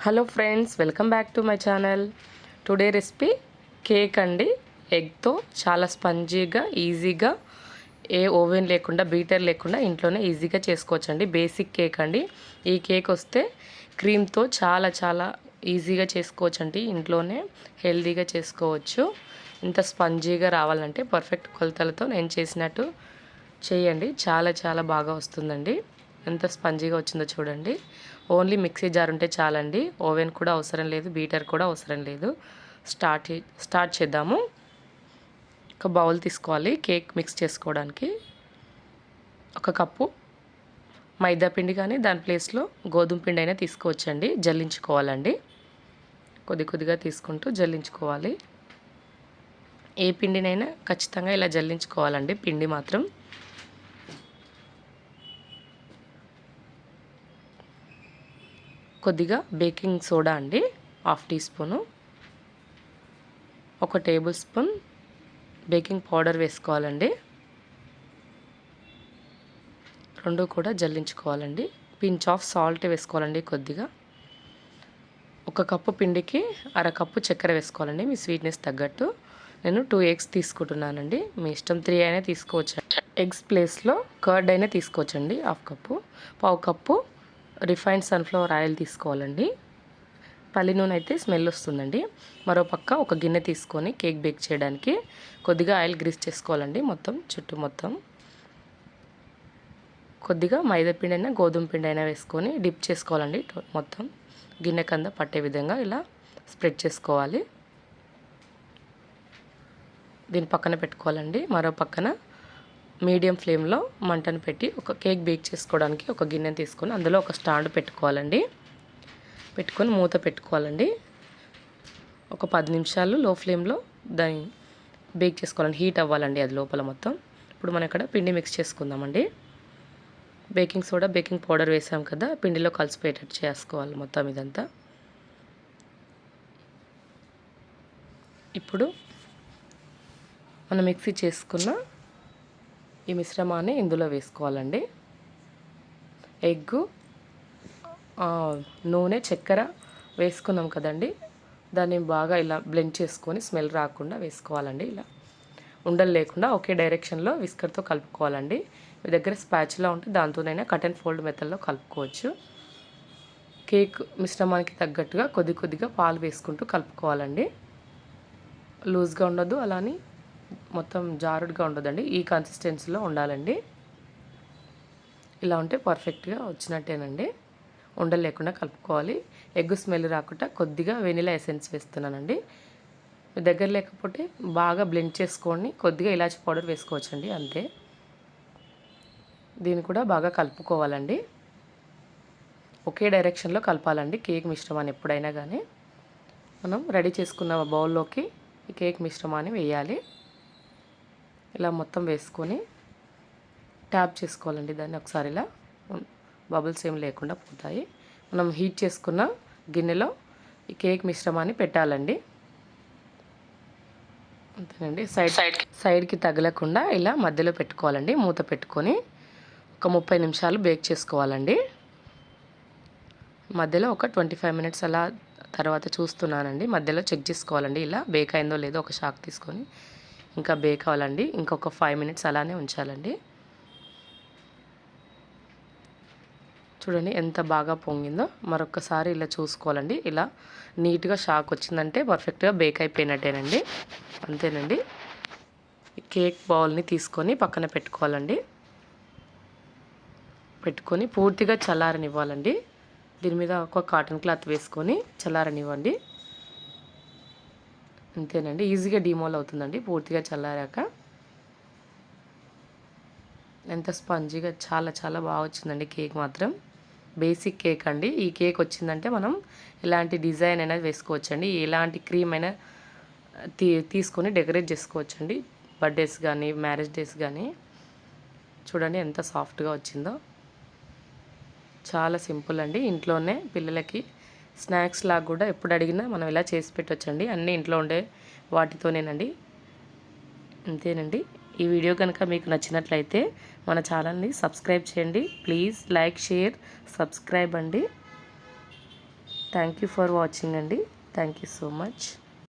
Hello friends, welcome back to my channel. Today recipe cake అండి. ఎగ్తో చాలా స్పంజీగా ఈజీగా ఏ oven లేకుండా బీటర్ లేకుండా ఇంట్లోనే ఈజీగా చేసుకోవచ్చండి. బేసిక్ కేక్ అండి. ఈ కేక్ వస్తే క్రీమ్తో చాలా చాలా ఈజీగా చేసుకోవచ్చండి. ఇంట్లోనే హెల్తీగా చేసుకోవచ్చు. ఇంత స్పంజీగా రావాలంటే పర్ఫెక్ట్ కొలతలతో నేను చేసినట్టు చేయండి. చాలా చాలా బాగా వస్తుందండి. ఎంత స్పంజీగా వచ్చిందో చూడండి. ఓన్లీ మిక్సీ జార్ ఉంటే చాలండి. ఓవెన్ కూడా అవసరం లేదు, బీటర్ కూడా అవసరం లేదు. స్టార్ట్ చేద్దాము. ఒక బౌల్ తీసుకోవాలి కేక్ మిక్స్ చేసుకోవడానికి. ఒక కప్పు మైదా పిండి కానీ దాని ప్లేస్లో గోధుమ పిండి అయినా తీసుకోవచ్చండి. జల్లించుకోవాలండి. కొద్ది కొద్దిగా తీసుకుంటూ జల్లించుకోవాలి. ఏ పిండినైనా ఖచ్చితంగా ఇలా జల్లించుకోవాలండి. పిండి మాత్రం కొద్దిగా బేకింగ్ సోడా అండి, 1/2 teaspoon. 1 tablespoon baking powder వేసుకోవాలండి. 2 కూడా జల్లించుకోవాలండి. పించ్ ఆఫ్ సాల్ట్ వేసుకోవాలండి కొద్దిగా. 1 కప్పు పిండికి 1/2 కప్పు చక్కెర వేసుకోవాలండి, మీ స్వీట్నెస్ తగ్గట్టు. నేను 2 ఎగ్స్ తీసుకుంటున్నానండి. మీ ఇష్టం 3 అయినా తీసుకోవచ్చు. ఎగ్స్ ప్లేస్లో కర్డ్ అయినా తీసుకోవచ్చండి. 1/2 cup. 1/2 cup refined sunflower oil తీసుకోవాలండి. పల్లి నూనె అయితే స్మెల్ వస్తుందండి. మరో పక్క ఒక గిన్నె తీసుకొని కేక్ బేక్ చేయడానికి కొద్దిగా ఆయిల్ గ్రీస్ చేసుకోవాలండి. చుట్టూ మొత్తం కొద్దిగా మైదా పిండి అయినా గోధుమ పిండి అయినా వేసుకొని డిప్ చేసుకోవాలండి. మొత్తం గిన్నె కింద పట్టే విధంగా ఇలా స్ప్రెడ్ చేసుకోవాలి. దీని పక్కన పెట్టుకోవాలండి. మరో పక్కన మీడియం ఫ్లేమ్లో మంటను పెట్టి ఒక కేక్ బేక్ చేసుకోవడానికి ఒక గిన్నె తీసుకొని అందులో ఒక స్టాండ్ పెట్టుకోవాలండి. పెట్టుకొని మూత పెట్టుకోవాలండి. ఒక 10 నిమిషాలు లో ఫ్లేమ్లో దాన్ని బేక్ చేసుకోవాలండి. హీట్ అవ్వాలండి అది లోపల మొత్తం. ఇప్పుడు మనం ఇక్కడ పిండి మిక్స్ చేసుకుందామండి. బేకింగ్ సోడా బేకింగ్ పౌడర్ వేసాం కదా, పిండిలో కలిసిపోయేటట్టు చేసుకోవాలి మొత్తం ఇదంతా. ఇప్పుడు మనం మిక్సీ చేసుకున్న ఈ మిశ్రమాన్ని ఇందులో వేసుకోవాలండి. ఎగ్గు, నూనె, చక్కెర వేసుకున్నాం కదండి, దాన్ని బాగా ఇలా బ్లెండ్ చేసుకొని స్మెల్ రాకుండా వేసుకోవాలండి. ఇలా ఉండలు లేకుండా ఒకే డైరెక్షన్లో విస్కర్తో కలుపుకోవాలండి. మీ దగ్గర స్పాచులా ఉంటే దాంతోనైనా కట్ అండ్ ఫోల్డ్ మెథడ్లో కలుపుకోవచ్చు. కేక్ మిశ్రమానికి తగ్గట్టుగా కొద్ది కొద్దిగా పాలు వేసుకుంటూ కలుపుకోవాలండి. లూజ్గా ఉండదు, అలానే మొత్తం జారుడుగా ఉండదండి. ఈ కన్సిస్టెన్సీలో ఉండాలండి. ఇలా ఉంటే పర్ఫెక్ట్గా వచ్చినట్టేనండి. ఉండలు లేకుండా కలుపుకోవాలి. ఎగ్ స్మెల్ రాకుండా కొద్దిగా వెనిలా ఎసెన్స్ వేస్తున్నానండి. మీ దగ్గర లేకపోతే బాగా బ్లెండ్ చేసుకొని కొద్దిగా ఇలాచి పౌడర్ వేసుకోవచ్చండి, అంతే. దీన్ని కూడా బాగా కలుపుకోవాలండి. ఒకే డైరెక్షన్లో కలపాలండి కేక్ మిశ్రమాన్ని. ఎప్పుడైనా కానీ మనం రెడీ చేసుకున్న బౌల్లోకి ఈ కేక్ మిశ్రమాన్ని వేయాలి. ఇలా మొత్తం వేసుకొని ట్యాప్ చేసుకోవాలండి దాన్ని ఒకసారి. ఇలా బబుల్స్ ఏం లేకుండా పోతాయి. మనం హీట్ చేసుకున్న గిన్నెలో ఈ కేక్ మిశ్రమాన్ని పెట్టాలండి. అంతేనండి. సైడ్కి తగలకుండా ఇలా మధ్యలో పెట్టుకోవాలండి. మూత పెట్టుకొని ఒక 30 నిమిషాలు బేక్ చేసుకోవాలండి. మధ్యలో ఒక 25 మినిట్స్ అలా తర్వాత చూస్తున్నానండి. మధ్యలో చెక్ చేసుకోవాలండి. ఇలా బేక్ అయిందో లేదో ఒక షాక్ తీసుకొని ఇంకా బేక్ అవ్వాలండి. ఇంకొక 5 మినిట్స్ అలానే ఉంచాలండి. చూడండి ఎంత బాగా పొంగిందో. మరొకసారి ఇలా చూసుకోవాలండి. ఇలా నీట్గా షాక్ వచ్చిందంటే పర్ఫెక్ట్గా బేక్ అయిపోయినట్టేనండి. అంతేనండి. కేక్ బౌల్ని తీసుకొని పక్కన పెట్టుకోవాలండి. పెట్టుకొని పూర్తిగా చల్లారనివ్వాలండి. దీని మీద ఒక కాటన్ క్లాత్ వేసుకొని చల్లారనివ్వండి. అంతేనండి. ఈజీగా డిమోల్ అవుతుందండి పూర్తిగా చల్లారాక. ఎంత స్పంజీగా చాలా చాలా బాగా వచ్చిందండి కేక్ మాత్రం. బేసిక్ కేక్ అండి. ఈ కేక్ వచ్చిందంటే మనం ఎలాంటి డిజైన్ అయినా వేసుకోవచ్చండి. ఎలాంటి క్రీమ్ అయినా తీసుకొని డెకరేట్ చేసుకోవచ్చండి. బర్త్డేస్ కానీ మ్యారేజ్ డేస్ కానీ. చూడండి ఎంత సాఫ్ట్గా వచ్చిందో. చాలా సింపుల్ అండి. ఇంట్లోనే పిల్లలకి స్నాక్స్ లాగా కూడా ఎప్పుడు అడిగినా మనం ఇలా చేసి పెట్టవచ్చండి. అన్నీ ఇంట్లో ఉండే వాటితోనేనండి. అంతేనండి. ఈ వీడియో కనుక మీకు నచ్చినట్లయితే మన ఛానల్ని సబ్స్క్రైబ్ చేయండి. ప్లీజ్ లైక్, షేర్, సబ్స్క్రైబ్ అండి. థ్యాంక్ యూ ఫర్ వాచింగ్ అండి. Thank you so much.